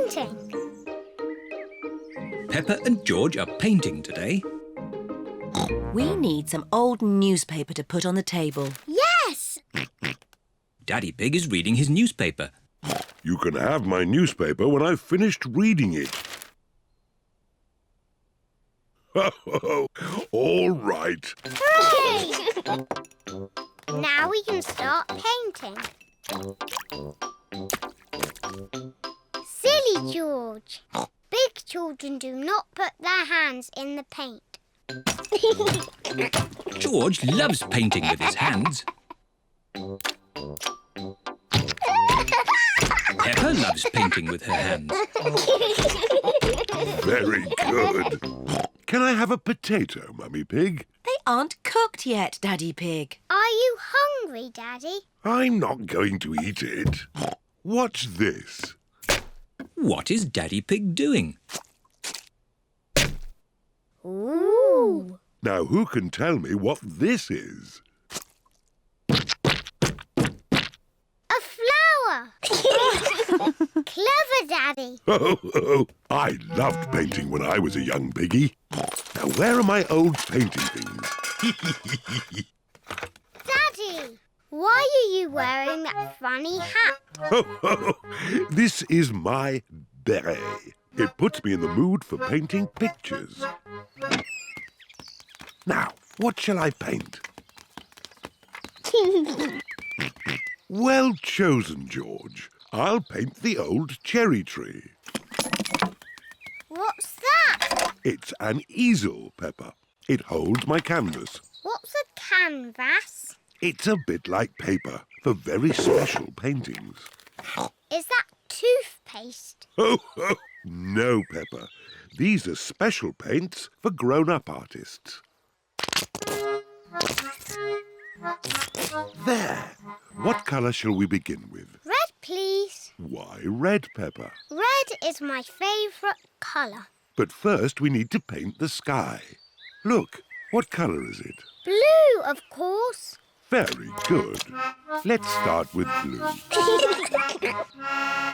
painting. Peppa and George are painting today. We need some old newspaper to put on the table. Yes! Daddy Pig is reading his newspaper. You can have my newspaper when I've finished reading it. All right. Hooray! Now we can start painting. Silly George. Big children do not put their hands in the paint. George loves painting with his hands. Peppa loves painting with her hands. Very good. Can I have a potato, Mummy Pig? They aren't cooked yet, Daddy Pig. Are you hungry, Daddy? I'm not going to eat it. What's this? What is Daddy Pig doing? Ooh! Now, who can tell me what this is? A flower! Clever, Daddy. I loved painting when I was a young piggy. Now, where are my old painting things? Daddy, why are you wearing that funny hat? This is my beret. It puts me in the mood for painting pictures. Now, what shall I paint? Well chosen, George. I'll paint the old cherry tree. What's that? It's an easel, Peppa. It holds my canvas. What's a canvas? It's a bit like paper for very special paintings. Is that toothpaste? No, Peppa. These are special paints for grown-up artists. There. What colour shall we begin with? Red, please. Why red, Peppa? Red is my favourite colour. But first we need to paint the sky. Look, what colour is it? Blue, of course. Very good. Let's start with blue.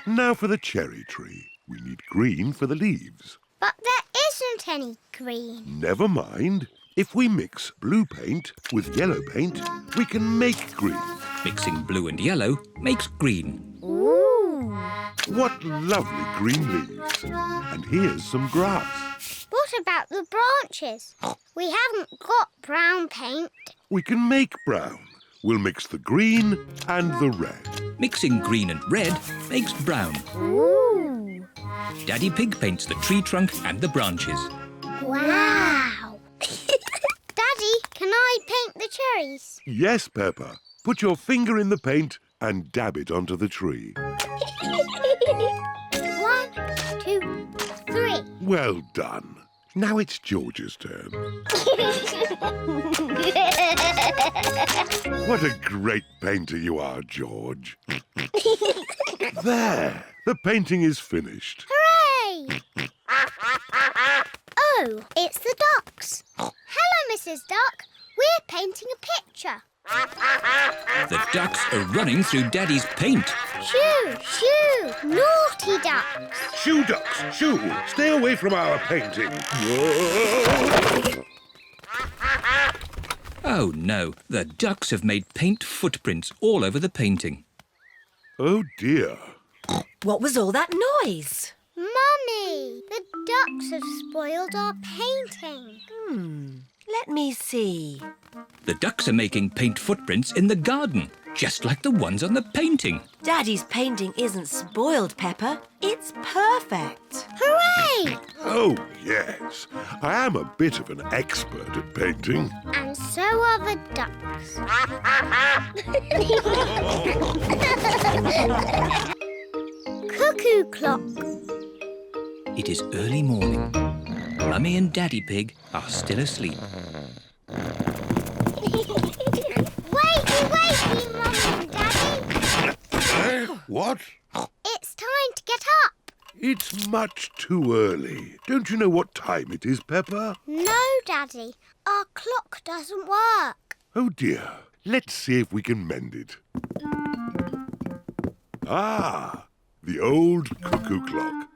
Now for the cherry tree. We need green for the leaves. But there isn't any green. Never mind. If we mix blue paint with yellow paint, we can make green. Mixing blue and yellow makes green. Ooh! What lovely green leaves. And here's some grass. What about the branches? We haven't got brown paint. We can make brown. We'll mix the green and the red. Mixing green and red makes brown. Ooh! Daddy Pig paints the tree trunk and the branches. Wow! Daddy, can I paint the cherries? Yes, Peppa. Put your finger in the paint and dab it onto the tree. 1, 2, 3. Well done. Now it's George's turn. What a great painter you are, George. There. The painting is finished. Hooray! Oh, it's the ducks. Hello, Mrs. Duck. We're painting a picture. The ducks are running through Daddy's paint. Shoo, shoo, naughty ducks. Shoo, ducks, shoo. Stay away from our painting. Oh no, the ducks have made paint footprints all over the painting. Oh, dear. What was all that noise? Mummy, the ducks have spoiled our painting. Let me see. The ducks are making paint footprints in the garden, just like the ones on the painting. Daddy's painting isn't spoiled, Peppa. It's perfect. Hooray! Oh, yes. I am a bit of an expert at painting. And so are the ducks. Cuckoo clock. It is early morning. Mummy and Daddy Pig are still asleep. Wakey, Mummy and Daddy. What? It's time to get up. It's much too early. Don't you know what time it is, Peppa? No, Daddy. Our clock doesn't work. Oh, dear. Let's see if we can mend it. Ah, the old cuckoo clock.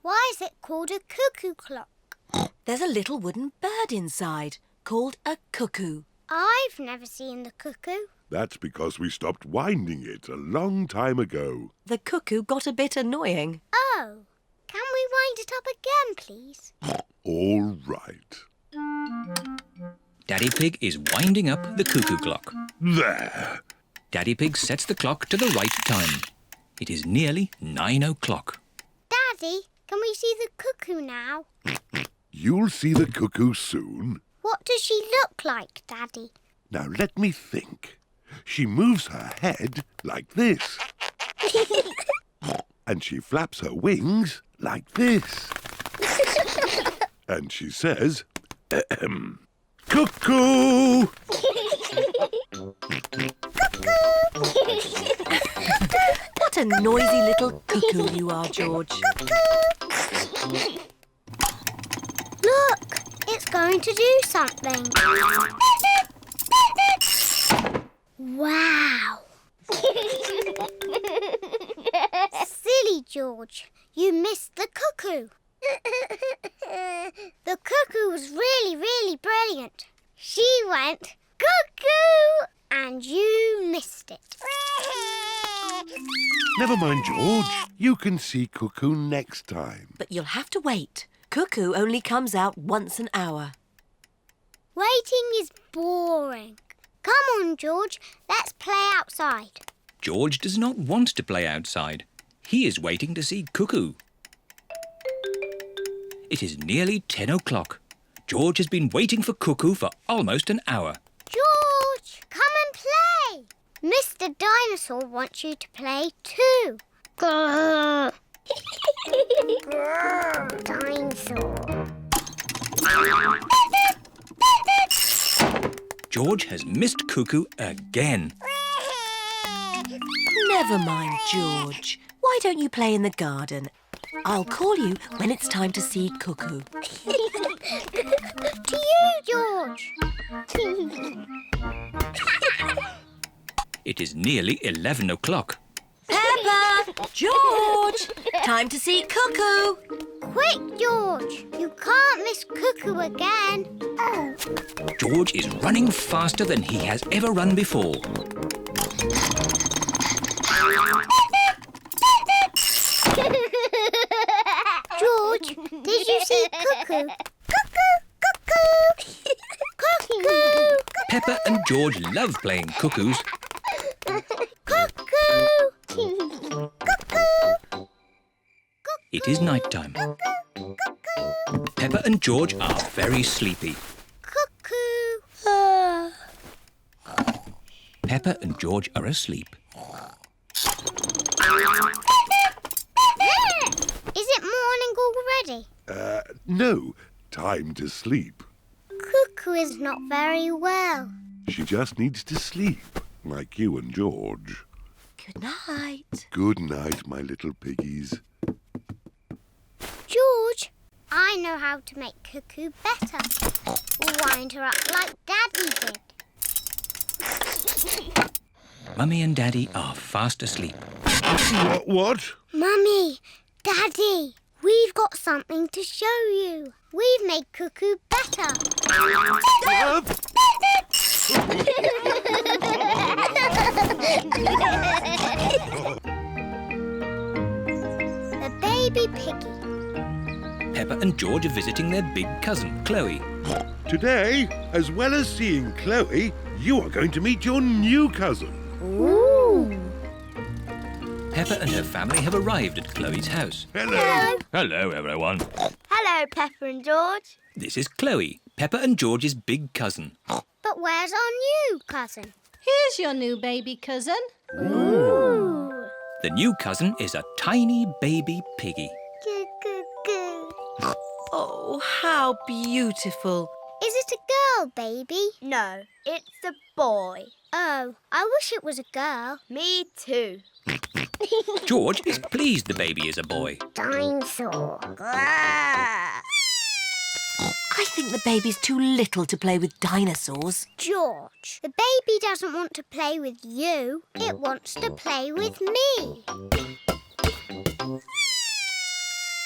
Why is it called a cuckoo clock? There's a little wooden bird inside called a cuckoo. I've never seen the cuckoo. That's because we stopped winding it a long time ago. The cuckoo got a bit annoying. Oh, can we wind it up again, please? All right. Daddy Pig is winding up the cuckoo clock. There. Daddy Pig sets the clock to the right time. It is nearly 9 o'clock. Daddy, can we see the cuckoo now? You'll see the cuckoo soon. What does she look like, Daddy? Now let me think. She moves her head like this. And she flaps her wings like this. And she says, cuckoo! What a noisy little cuckoo you are, George. Look, it's going to do something. Wow! Silly George, you missed the cuckoo. The cuckoo was really, really brilliant. She went, cuckoo, and you missed it. Never mind, George. You can see Cuckoo next time. But you'll have to wait. Cuckoo only comes out once an hour. Waiting is boring. Come on, George, let's play outside. George does not want to play outside. He is waiting to see Cuckoo. It is nearly 10 o'clock. George has been waiting for Cuckoo for almost an hour. George, come and play. Mr. Dinosaur wants you to play too. Grrr. Grrr, dinosaur. George has missed Cuckoo again. Never mind, George. Why don't you play in the garden? I'll call you when it's time to see Cuckoo. To you, George. It is nearly 11 o'clock. Peppa! George! Time to see Cuckoo! Quick, George. You can't miss Cuckoo again. George is running faster than he has ever run before. George, did you see Cuckoo? Cuckoo, cuckoo. Cuckoo. Peppa and George love playing cuckoos. Cuckoo. Cuckoo. It is night time. Peppa and George are very sleepy. Cuckoo. Peppa and George are asleep. Is it morning already? No. Time to sleep. Cuckoo is not very well. She just needs to sleep, like you and George. Good night. Good night, my little piggies. George, I know how to make Cuckoo better. Wind her up like Daddy did. Mummy and Daddy are fast asleep. What? Mummy, Daddy, we've got something to show you. We've made Cuckoo better. The Baby Piggy. Peppa and George are visiting their big cousin, Chloe. Today, as well as seeing Chloe, you are going to meet your new cousin. Ooh. Peppa and her family have arrived at Chloe's house. Hello. Hello, everyone. Hello, Peppa and George. This is Chloe, Peppa and George's big cousin. But where's our new cousin? Here's your new baby cousin. Ooh. The new cousin is a tiny baby piggy. Goo, goo, goo. Oh, how beautiful. Is it a girl, baby? No, it's a boy. Oh, I wish it was a girl. Me too. George is pleased the baby is a boy. Dinosaur. I think the baby's too little to play with dinosaurs. George, the baby doesn't want to play with you. It wants to play with me.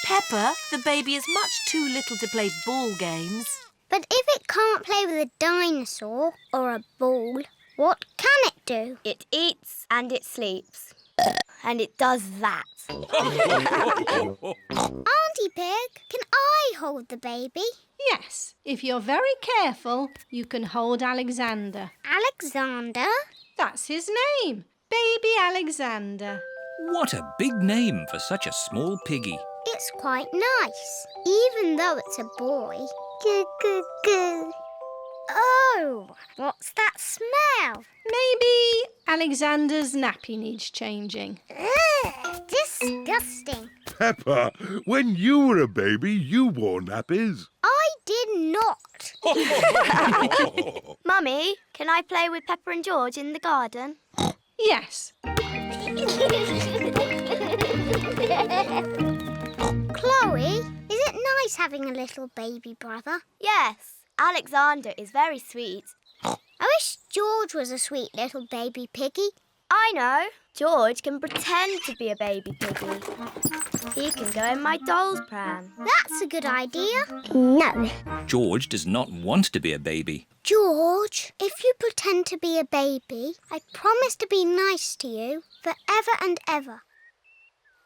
Peppa, the baby is much too little to play ball games. But if it can't play with a dinosaur or a ball, what can it do? It eats and it sleeps. And it does that. Auntie Pig, can I hold the baby? Yes, if you're very careful, you can hold Alexander. Alexander? That's his name, Baby Alexander. What a big name for such a small piggy. It's quite nice, even though it's a boy. Goo, goo, goo. Oh, what's that smell? Maybe Alexander's nappy needs changing. Ugh, disgusting. Peppa, when you were a baby, you wore nappies. I did not. Mummy, can I play with Peppa and George in the garden? Yes. Chloe, is it nice having a little baby brother? Yes, Alexander is very sweet. I wish George was a sweet little baby piggy. I know. George can pretend to be a baby piggy. He can go in my doll's pram. That's a good idea. No. George does not want to be a baby. George, if you pretend to be a baby, I promise to be nice to you forever and ever.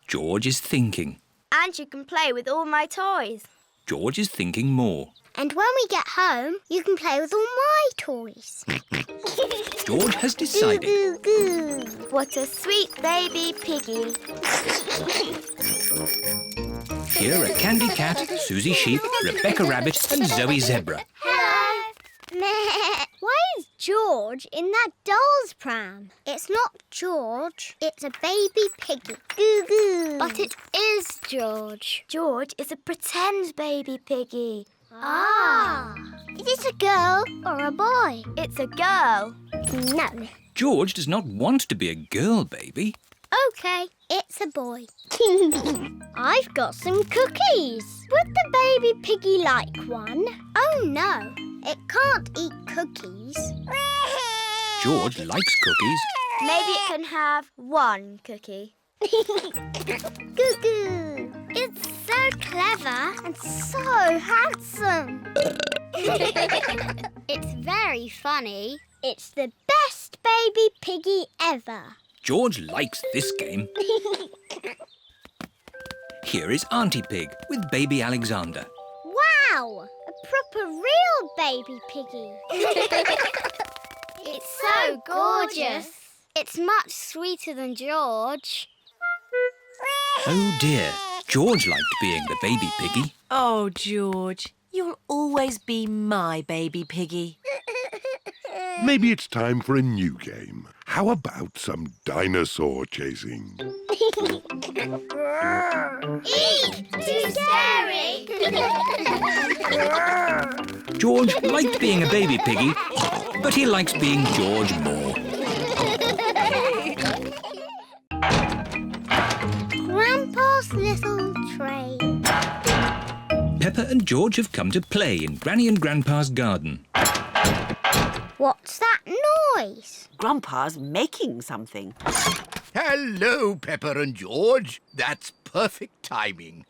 George is thinking. And you can play with all my toys. George is thinking more. And when we get home, you can play with all my toys. George has decided. Goo, goo, goo. What a sweet baby piggy. Here are Candy Cat, Susie Sheep, Rebecca Rabbit and Zoe Zebra. Hello. Meh. Why is George in that doll's pram? It's not George, it's a baby piggy. Goo goo. But it is George. George is a pretend baby piggy. Ah. Is it a girl or a boy? It's a girl. No. George does not want to be a girl baby. OK, it's a boy. I've got some cookies. Would the baby piggy like one? Oh, no. It can't eat cookies. George likes cookies. Maybe it can have one cookie. Cuckoo! It's so clever and so handsome. It's very funny. It's the best baby piggy ever. George likes this game. Here is Auntie Pig with baby Alexander. Wow! A proper real baby piggy. It's so gorgeous. It's much sweeter than George. Oh dear, George liked being the baby piggy. Oh, George, you'll always be my baby piggy. Maybe it's time for a new game. How about some dinosaur chasing? Eek! Too scary! George liked being a baby piggy, but he likes being George more. Grandpa's little train. Peppa and George have come to play in Granny and Grandpa's garden. What's that noise? Grandpa's making something. Hello, Peppa and George. That's perfect timing.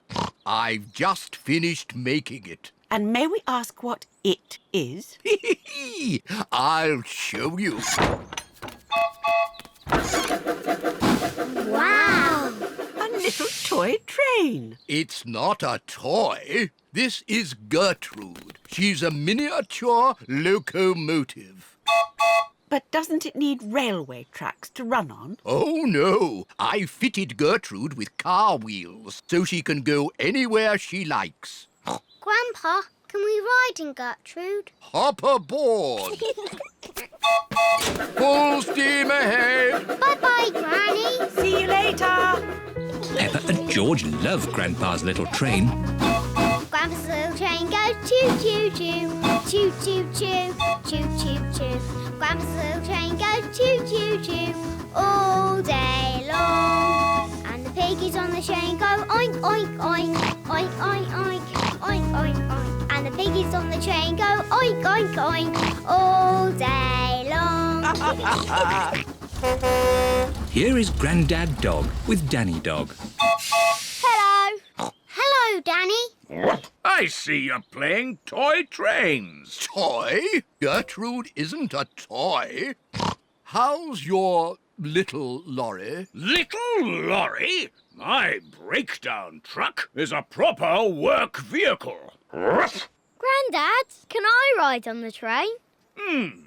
I've just finished making it. And may we ask what it is? I'll show you. Wow! A little toy train. It's not a toy. This is Gertrude. She's a miniature locomotive. But doesn't it need railway tracks to run on? Oh, no. I fitted Gertrude with car wheels so she can go anywhere she likes. Grandpa, can we ride in Gertrude? Hop aboard. Full steam ahead. Bye-bye, Granny. See you later. Peppa and George love Grandpa's little train. Grandpa's little train goes choo-choo-choo, choo-choo-choo, choo-choo-choo. Grandpa's little train goes choo-choo-choo all day long. And the piggies on the train go oink, oink, oink, oink, oink, oink, oink, oink, oink. And the piggies on the train go oink, oink, oink all day long. Here is Grandad Dog with Danny Dog. Hello. Hello, too, Danny. I see you're playing toy trains. Toy? Gertrude isn't a toy. How's your little lorry? Little lorry? My breakdown truck is a proper work vehicle. Grandad, can I ride on the train?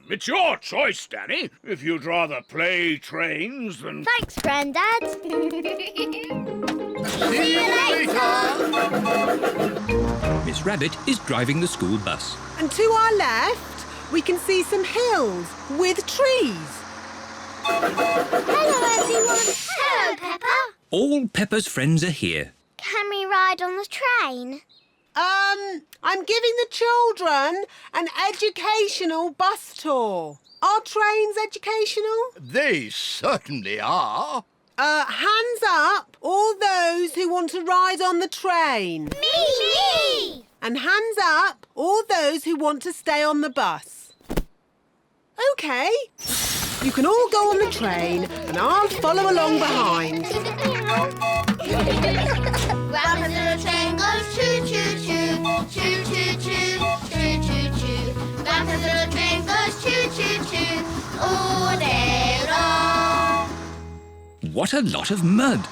It's your choice, Danny. If you'd rather play trains than... Thanks, Grandad. See you later! Miss Rabbit is driving the school bus. And to our left, we can see some hills with trees. Hello, everyone. Hello, Peppa. All Peppa's friends are here. Can we ride on the train? I'm giving the children an educational bus tour. Are trains educational? They certainly are. Hands up, all those who want to ride on the train. Me! And hands up, all those who want to stay on the bus. OK. You can all go on the train and I'll follow along behind. Grandpa's little train goes choo-choo-choo, choo-choo-choo, choo-choo-choo. Grandpa's little train goes choo-choo-choo all day long. What a lot of mud.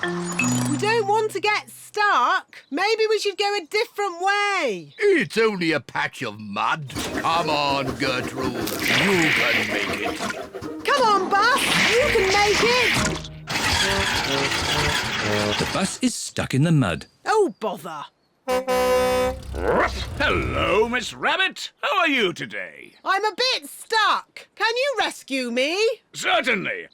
We don't want to get stuck. Maybe we should go a different way. It's only a patch of mud. Come on, Gertrude. You can make it. Come on, bus. You can make it. The bus is stuck in the mud. Oh, bother. Hello, Miss Rabbit. How are you today? I'm a bit stuck. Can you rescue me? Certainly.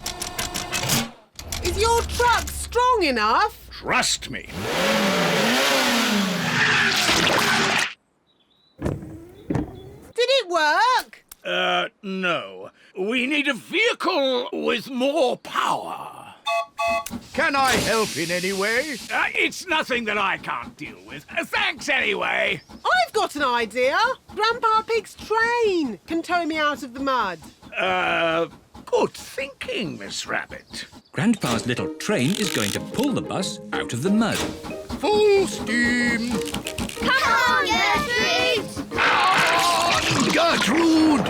Is your truck strong enough? Trust me. Did it work? No. We need a vehicle with more power. Can I help in any way? It's nothing that I can't deal with. Thanks anyway. I've got an idea. Grandpa Pig's train can tow me out of the mud. Good thinking, Miss Rabbit. Grandpa's little train is going to pull the bus out of the mud. Full steam. Come on, Gertrude! On, Gertrude!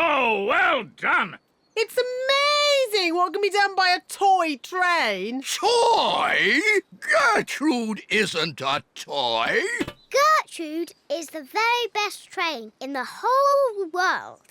Oh, well done. It's amazing what can be done by a toy train. Toy? Gertrude isn't a toy. Gertrude is the very best train in the whole world.